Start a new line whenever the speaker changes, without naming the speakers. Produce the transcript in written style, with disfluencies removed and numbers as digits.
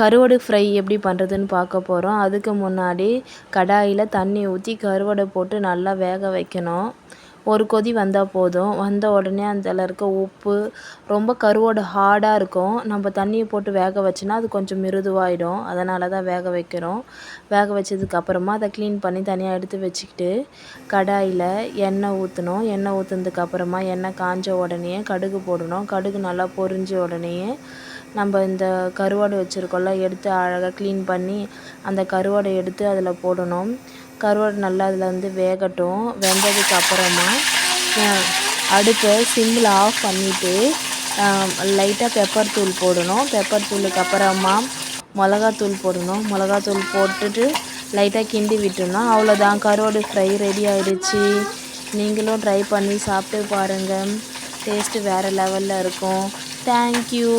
கருவாடு ஃப்ரை எப்படி பண்ணுறதுன்னு பார்க்க போகிறோம். அதுக்கு முன்னாடி கடாயில் தண்ணி ஊற்றி கருவாடை போட்டு நல்லா வேக வைக்கணும். ஒரு கொதி வந்தால் போதும். வந்த உடனே அதில் இருக்க உப்பு, ரொம்ப கருவாடு ஹார்டாக இருக்கும். நம்ம தண்ணியை போட்டு வேக வச்சோன்னா அது கொஞ்சம் மிருதுவாகிடும். அதனால தான் வேக வைக்கிறோம். வேக வச்சதுக்கப்புறமா அதை க்ளீன் பண்ணி தனியாக எடுத்து வச்சுக்கிட்டு கடாயில் எண்ணெய் ஊற்றணும். எண்ணெய் ஊற்றுனதுக்கப்புறமா எண்ணெய் காஞ்ச உடனே கடுகு போடணும். கடுகு நல்லா பொரிஞ்ச உடனேயே நம்ம இந்த கருவாடு வச்சுருக்கோம்ல, எடுத்து அழகாக க்ளீன் பண்ணி அந்த கருவாடை எடுத்து அதில் போடணும். கருவாடு நல்லா அதில் வந்து வேகட்டும். வெந்ததுக்கு அப்புறமா அடுப்பை சிம்மில் ஆஃப் பண்ணிவிட்டு லைட்டாக பெப்பர் தூள் போடணும். பெப்பர் தூளுக்கு அப்புறமா மிளகாத்தூள் போடணும். மிளகாத்தூள் போட்டுட்டு லைட்டாக கிண்டி விட்டுணும். அவ்வளோதான், கருவாடு ஃப்ரை ரெடி ஆகிடுச்சு. நீங்களும் ட்ரை பண்ணி சாப்பிட்டு பாருங்கள். டேஸ்ட்டு வேறு லெவலில் இருக்கும். தேங்க்யூ.